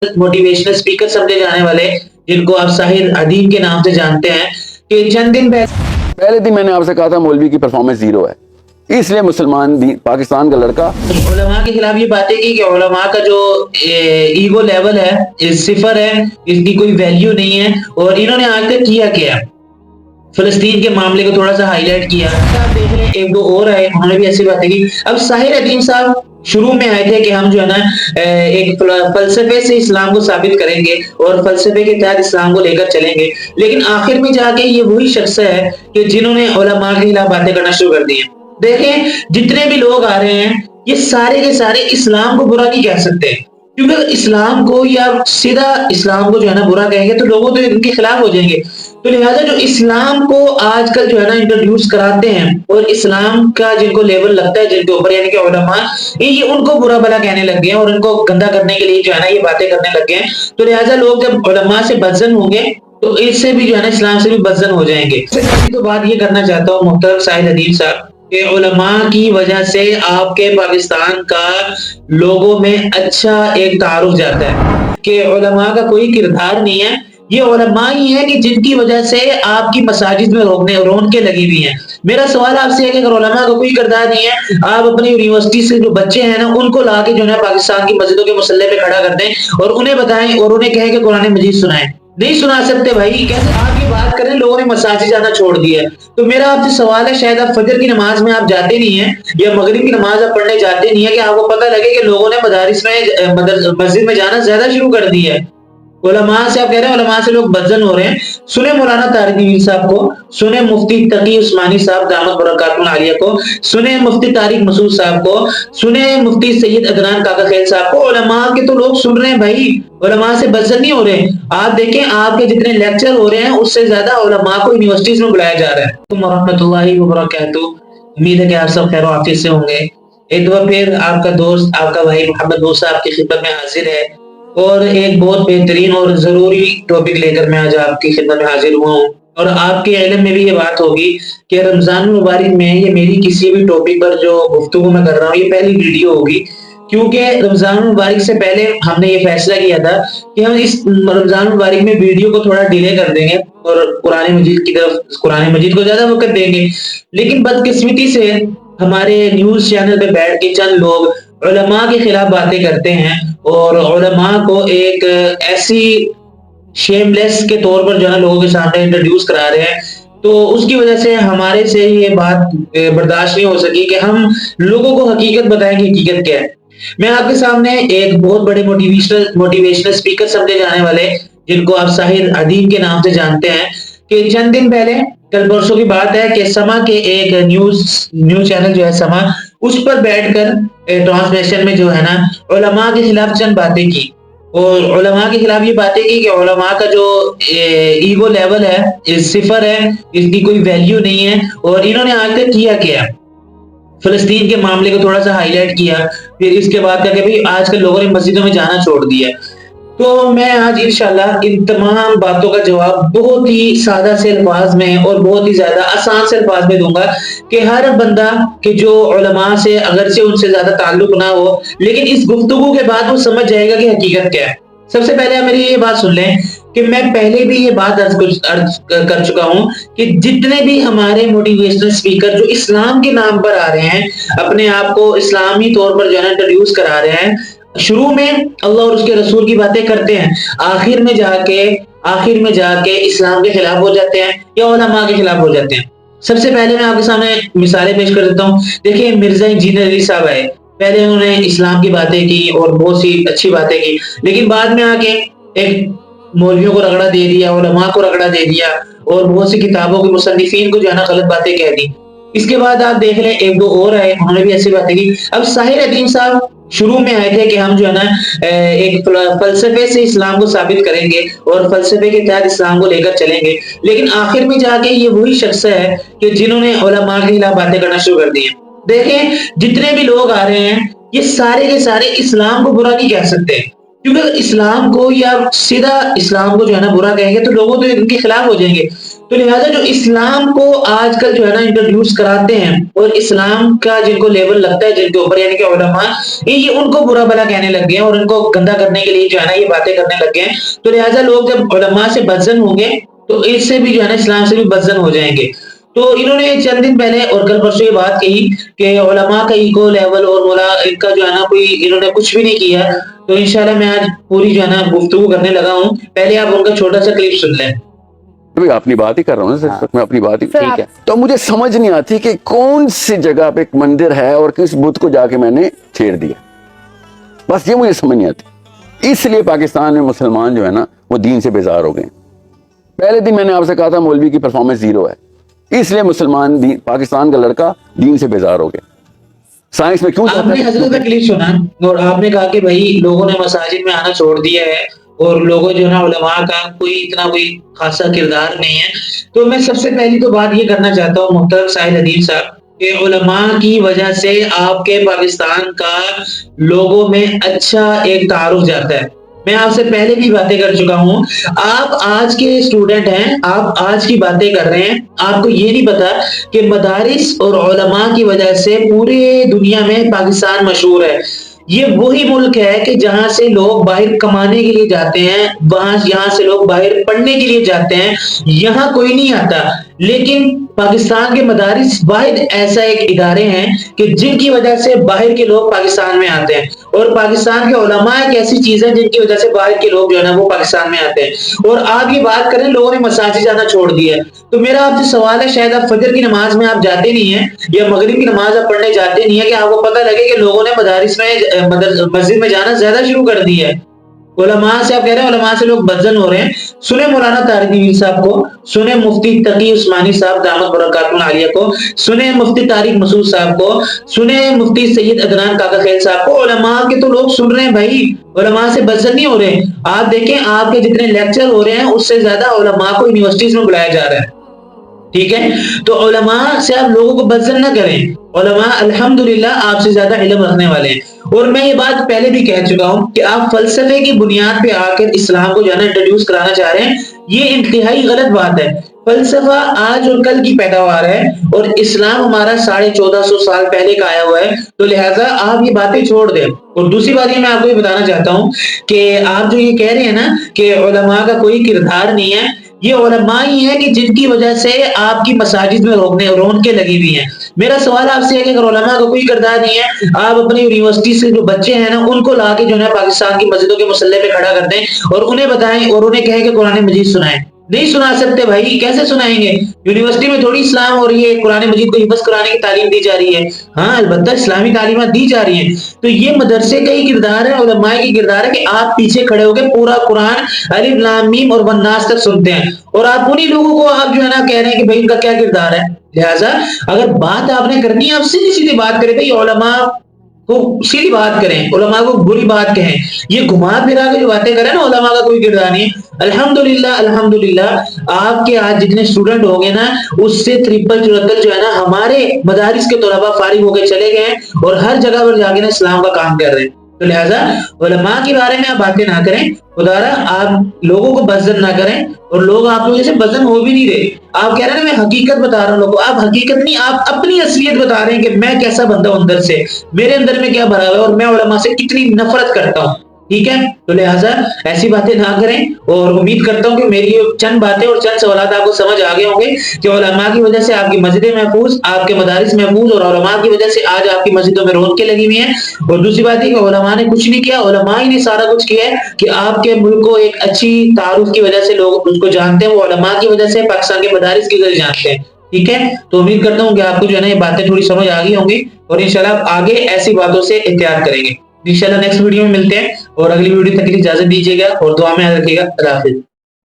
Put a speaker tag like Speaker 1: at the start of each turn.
Speaker 1: Motivational speaker समझे जाने वाले, जिनको आप साहिर अदीम के नाम से जानते हैं, कि चंद दिन
Speaker 2: पहले दिन मैंने आपसे कहा था मौलवी की परफॉर्मेंस जीरो है, इसलिए मुसलमान पाकिस्तान का लड़का
Speaker 1: उलमा के खिलाफ ये बातें की कि उलमा का जो ईगो लेवल है सिफर है, इसकी कोई वैल्यू नहीं है। और इन्होंने आज तक किया क्या, फलस्तीन के मामले को थोड़ा सा हाईलाइट किया। आप देख लें एक दो और आए, उन्होंने भी ऐसी बातें की। अब साहिर अदीम साहब शुरू में आए थे कि हम जो है ना एक फलसफे से इस्लाम को साबित करेंगे और फलसफे के तहत इस्लाम को लेकर चलेंगे, लेकिन आखिर में जाके ये वही शख्स है कि जिन्होंने उलमा के खिलाफ बातें करना शुरू कर दी है। देखें जितने भी लोग आ रहे हैं ये सारे के सारे इस्लाम को बुरा नहीं कह सकते, क्योंकि इस्लाम को या सीधा इस्लाम को जो है ना बुरा कहेंगे तो लोगों तो इनके खिलाफ हो जाएंगे। तो लिहाजा जो इस्लाम को आजकल जो है ना इंट्रोड्यूस कराते हैं और इस्लाम का जिनको लेवल लगता है जिनके ऊपर, यानी कि उलमा, ये उनको बुरा भला कहने लग गए हैं और उनको गंदा करने के लिए जो है ना ये बातें करने लग गए हैं। तो लिहाजा लोग जब उलमा से बदजन होंगे तो इससे भी जो है ना इस्लाम से भी बदजन हो जाएंगे। तो बात ये करना चाहता हूँ मुहतरम साहिर अदीम साहब कि उलमा की वजह से आपके पाकिस्तान का लोगों में अच्छा एक तारुफ जाता है कि उलमा का कोई किरदार नहीं है, ये उलमा ही है कि जिनकी वजह से आपकी मसाजिद में रौनकें लगी हुई हैं। मेरा सवाल आपसे है कि अगर उलमा का कोई किरदार नहीं है, आप अपनी यूनिवर्सिटी से जो बच्चे हैं ना उनको ला के जो है पाकिस्तान की मस्जिदों के मुसल्ले पे खड़ा कर दें और उन्हें बताएं और उन्हें कहें कि कुरान मजीद सुनाएं। नहीं सुना सकते भाई, कैसे आप ये बात करें, लोगों ने मसाजिद जाना छोड़ दिया है। तो मेरा आपसे सवाल है, शायद आप फजर की नमाज में आप जाते नहीं है या मगरिब की नमाज आप पढ़ने जाते नहीं है, कि आपको पता लगे कि लोगों ने मदारिस में मस्जिद में जाना ज्यादा शुरू कर दिया है। उलमा से आप कह रहे हैं उलमा से लोग बदजन हो रहे हैं। सुने मौलाना तारिक मीर साहब को, सुने मुफ्ती तकी उस्मानी साहब दामद बरकातुहुल आलिया को, सुने मुफ्ती तारिक मसूद साहब को, सुने मुफ्ती सैयद अदनान काका खैल साहब को। उलमा के तो लोग सुन रहे हैं भाई, उलमा से बदजन नहीं हो रहे। आप देखें आपके जितने लेक्चर हो रहे हैं उससे ज्यादा उलमा को यूनिवर्सिटीज में बुलाया जा रहा है। रहमतुल्लाहि व बरकातुहू। उम्मीद है कि आप सब खैर आफियत से होंगे। एक बार फिर आपका दोस्त आपका भाई मोहम्मद मूसा आपकी खिदमत में हाजिर है और एक बहुत बेहतरीन और जरूरी टॉपिक लेकर मैं आज आपकी खिदमत में हाजिर हुआ हूँ। और आपके इल्म में भी ये बात होगी कि रमजान मुबारक में ये मेरी किसी भी टॉपिक पर जो गुफ्तगू मैं कर रहा हूँ ये पहली वीडियो होगी, क्योंकि रमजान मुबारक से पहले हमने ये फैसला किया था कि हम इस रमजान मुबारक में वीडियो को थोड़ा डिले कर देंगे और कुरान मजीद की तरफ, कुरान मजीद को ज्यादा वक्त देंगे। लेकिन बदकिस्मती से हमारे न्यूज चैनल पे बैठ के चंद लोग उलमा के खिलाफ बातें करते हैं और उलमा को एक ऐसी शेमलेस के तौर पर जो है लोगों के सामने इंट्रोड्यूस करा रहे हैं, तो उसकी वजह से हमारे से ये बात बर्दाश्त नहीं हो सकी कि हम लोगों को हकीकत बताएं कि हकीकत क्या है। मैं आपके सामने एक बहुत बड़े मोटिवेशनल स्पीकर समझे जाने वाले, जिनको आप साहिर अदीम के नाम से जानते हैं, कि चंद दिन पहले, कल परसों की बात है, कि समा के एक न्यूज चैनल जो है समा, उस पर बैठकर ट्रांसलेशन में जो है ना उलमा के खिलाफ चंद बातें की और उलमा के खिलाफ ये बातें की कि उलमा का जो ईगो लेवल है सिफर है, इसकी कोई वैल्यू नहीं है। और इन्होंने आज तक किया क्या, फलस्तीन के मामले को थोड़ा सा हाईलाइट किया, फिर इसके बाद क्या कि भाई आजकल लोगों ने मस्जिदों में जाना छोड़ दिया। तो मैं आज इंशाल्लाह इन तमाम बातों का जवाब बहुत ही सादा से अल्फाज में और बहुत ही ज्यादा आसान से अल्फाज में दूंगा कि हर बंदा कि जो उलमा से अगर से उनसे ज्यादा ताल्लुक ना हो, लेकिन इस गुफ्तगू के बाद वो समझ जाएगा कि हकीकत क्या है। सबसे पहले आप मेरी ये बात सुन लें कि मैं पहले भी ये बात अर्ज कर चुका हूं कि जितने भी हमारे मोटिवेशनल स्पीकर जो इस्लाम के नाम पर आ रहे हैं, अपने आप को इस्लामी तौर पर जो है इंट्रोड्यूस करा रहे हैं, शुरू में अल्लाह और उसके रसूल की बातें करते हैं, आखिर में जाके इस्लाम के खिलाफ हो जाते हैं या उलमा के खिलाफ हो जाते हैं। सबसे पहले मैं आपके सामने मिसालें पेश कर देता हूँ। देखिए मिर्जा इंजीनियर अली साहब आए, पहले उन्होंने इस्लाम की बातें की और बहुत सी अच्छी बातें की, लेकिन बाद में आके एक मौलवियों को रगड़ा दे दिया, उलमा को रगड़ा दे दिया और बहुत सी किताबों के मुसन्निफीन को जो है ना गलत बातें कह दी। इसके बाद आप देख लें एक दो और आए, उन्होंने भी ऐसी बातें की। अब साहिर अदीम साहब शुरू में आए थे कि हम जो है ना एक फलसफे से इस्लाम को साबित करेंगे और फलसफे के तहत इस्लाम को लेकर चलेंगे, लेकिन आखिर में जाके ये वही शख्स है कि जिन्होंने उलमा के खिलाफ बातें करना शुरू कर दी है। देखें जितने भी लोग आ रहे हैं ये सारे के सारे इस्लाम को बुरा नहीं कह सकते, क्योंकि इस्लाम को या सीधा इस्लाम को जो है ना बुरा कहेंगे तो लोगों तो इनके खिलाफ हो जाएंगे। تو لہٰذا جو اسلام کو آج کل جو ہے نا انٹروڈیوس کراتے ہیں اور اسلام کا جن کو لیول لگتا ہے جن کے اوپر، یعنی کہ علماء، یہ ان کو برا بھلا کہنے لگ گئے ہیں اور ان کو گندا کرنے کے لیے جو ہے نا یہ باتیں کرنے لگ گئے ہیں. تو لہٰذا لوگ جب علماء سے بدزن ہوں گے تو اس سے بھی جو ہے نا اسلام سے بھی بدزن ہو جائیں گے. تو انہوں نے چند دن پہلے اور کل پرسوں یہ بات کہی کہ علماء کا ایگو لیول اور مولا ان کا جو ہے نا کوئی انہوں نے کچھ بھی نہیں کیا. تو انشاءاللہ میں آج پوری جو ہے نا گفتگو کرنے لگا ہوں. پہلے آپ ان کا چھوٹا سا کلپ سن لیں.
Speaker 2: اپنی بات ہی کر رہا ہوں صرف میں اپنی بات ہی. ٹھیک ہے. تو مجھے سمجھ نہیں آتی کہ کون سی جگہ پہ ایک مندر ہے اور کس بت کو جا کے میں نے چھیڑ دیا. بس یہ مجھے سمجھ نہیں آتی. اس لیے پاکستان میں مسلمان جو ہے نا وہ دین سے بیزار ہو گئے. پہلے دن میں نے آپ سے کہا تھا مولوی کی پرفارمنس زیرو ہے. اس لیے مسلمان پاکستان کا لڑکا دین سے بیزار ہو گئے. سائنس میں کیوں
Speaker 1: آپ نے حضرت کا کلپ سنا اور آپ نے کہا کہ بھائی لوگوں نے مساجد میں آنا چھوڑ دیا ہے اور لوگوں جو ہے نا علماء کا کوئی خاصا کردار نہیں ہے. تو میں سب سے پہلی تو بات یہ کرنا چاہتا ہوں محترم ساحل حدیث صاحب کہ علماء کی وجہ سے آپ کے پاکستان کا لوگوں میں اچھا ایک تعارف جاتا ہے. میں آپ سے پہلے بھی باتیں کر چکا ہوں. آپ آج کے اسٹوڈنٹ ہیں, آپ آج کی باتیں کر رہے ہیں, آپ کو یہ نہیں پتا کہ مدارس اور علماء کی وجہ سے پورے دنیا میں پاکستان مشہور ہے. یہ وہی ملک ہے کہ جہاں سے لوگ باہر کمانے کے لیے جاتے ہیں, یہاں سے لوگ باہر پڑھنے کے لیے جاتے ہیں, یہاں کوئی نہیں آتا. لیکن پاکستان کے مدارس واحد ایسا ایک ادارے ہیں کہ جن کی وجہ سے باہر کے لوگ پاکستان میں آتے ہیں, اور پاکستان کے علماء ایک ایسی چیز ہے جن کی وجہ سے باہر کے لوگ جو ہے نا وہ پاکستان میں آتے ہیں. اور آپ یہ بات کریں لوگوں نے مساجد جانا چھوڑ دیا ہے, تو میرا آپ سے سوال ہے, شاید آپ فجر کی نماز میں آپ جاتے نہیں ہیں یا مغرب کی نماز آپ پڑھنے جاتے نہیں ہیں, کہ آپ کو پتہ لگے کہ لوگوں نے مدارس میں مسجد میں جانا زیادہ شروع کر دیا ہے. علماء سے آپ کہہ رہے ہیں علماء سے لوگ بدزن ہو رہے ہیں. سنیں مولانا طارق نویر صاحب کو, سنیں مفتی تقی عثمانی صاحب دامت برکاتہ العالیہ کو, سنیں مفتی طارق مسعود صاحب کو, سنیں مفتی سید عدنان کاکا خیل صاحب کو. علماء کے تو لوگ سن رہے ہیں بھائی, علماء سے بدزن نہیں ہو رہے. آپ دیکھیں آپ کے جتنے لیکچر ہو رہے ہیں اس سے زیادہ علماء کو یونیورسٹیز میں بلایا جا رہا ہے. ٹھیک ہے, تو علماء سے آپ لوگوں کو بدزن نہ کریں. علماء الحمدللہ آپ سے زیادہ علم رکھنے والے ہیں. اور میں یہ بات پہلے بھی کہہ چکا ہوں کہ آپ فلسفے کی بنیاد پہ آ کر اسلام کو جو ہے نا انٹروڈیوس کرانا چاہ رہے ہیں, یہ انتہائی غلط بات ہے. فلسفہ آج اور کل کی پیداوار ہے اور اسلام ہمارا 1450 سال پہلے کا آیا ہوا ہے. تو لہٰذا آپ یہ باتیں چھوڑ دیں. اور دوسری بات یہ میں آپ کو یہ بتانا چاہتا ہوں کہ آپ جو یہ کہہ رہے ہیں نا کہ علماء کا کوئی کردار نہیں ہے, یہ علماء ہی ہیں کہ جن کی وجہ سے آپ کی مساجد میں رونقیں لگی ہوئی ہیں. میرا سوال آپ سے ہے کہ اگر علماء کا کوئی کردار نہیں ہے, آپ اپنی یونیورسٹی سے جو بچے ہیں نا ان کو لا کے جو ہے پاکستان کی مسجدوں کے مسلح پہ کھڑا کر دیں اور انہیں بتائیں اور انہیں کہیں کہ قرآن مجید سنائیں. نہیں سنا سکتے بھائی, کیسے سنائیں گے؟ یونیورسٹی میں تھوڑی اسلام اور یہ قرآن مجید کو حفظ کرانے کی تعلیم دی جا رہی ہے. ہاں البتہ اسلامی تعلیمات دی جا رہی ہیں. تو یہ مدرسے کا ہی کردار ہے, علماء کی کردار ہے کہ آپ پیچھے کھڑے ہو کے پورا قرآن الف لام میم اور والناس تک سنتے ہیں, اور آپ انہی لوگوں کو آپ جو ہے نا کہہ رہے ہیں کہ بھائی ان کا کیا کردار ہے. لہٰذا اگر بات آپ نے کرنی ہے آپ سیدھی سیدھی بات کریں بھائی, علماء کو سیدھی بات کریں, علماء کو بری بات کہیں. یہ گھما پھرا کے جو باتیں کریں نا علماء کا کوئی کردار نہیں. الحمدللہ آپ کے آج جتنے اسٹوڈنٹ ہوں گے نا اس سے 73 جو ہے نا ہمارے مدارس کے طلباء فارغ ہو کے چلے گئے ہیں اور ہر جگہ پر جا کے نا اسلام کا کام کر رہے ہیں. تو لہٰذا علماء کے بارے میں آپ باتیں نہ کریں, خدا را آپ لوگوں کو بدزن نہ کریں, اور لوگ آپ لوگوں سے بدزن ہو بھی نہیں رہے. آپ کہہ رہے ہیں میں حقیقت بتا رہا ہوں لوگوں کو, آپ حقیقت نہیں, آپ اپنی اصلیت بتا رہے ہیں کہ میں کیسا بندہ ہوں اندر سے, میرے اندر میں کیا بھرا ہوا ہے اور میں علماء سے کتنی نفرت کرتا ہوں. ٹھیک ہے, تو لہٰذا ایسی باتیں نہ کریں, اور امید کرتا ہوں کہ میری چند باتیں اور چند سوالات آپ کو سمجھ آگے ہوں گے کہ علماء کی وجہ سے آپ کی مسجدیں محفوظ, آپ کے مدارس محفوظ, اور علماء کی وجہ سے آج آپ کی مسجدوں میں رونقیں لگی ہوئی ہیں. اور دوسری بات یہ کہ علماء نے کچھ نہیں کیا, علماء ہی نے سارا کچھ کیا ہے کہ آپ کے ملک کو ایک اچھی تعارف کی وجہ سے لوگ اس کو جانتے ہیں, وہ علماء کی وجہ سے پاکستان کے مدارس کی وجہ سے جانتے ہیں. ٹھیک ہے, تو امید کرتا ہوں کہ آپ کو جو ہے نا یہ باتیں تھوڑی سمجھ آ گئی ہوں گی, اور انشاءاللہ آگے ایسی باتوں سے احتیاط کریں گے. انشاءاللہ نیکسٹ ویڈیو میں ملتے ہیں, اور اگلی ویڈیو تک کے لیے اجازت دیجیے گا اور دعا میں یاد رکھیے گا. اللہ حافظ.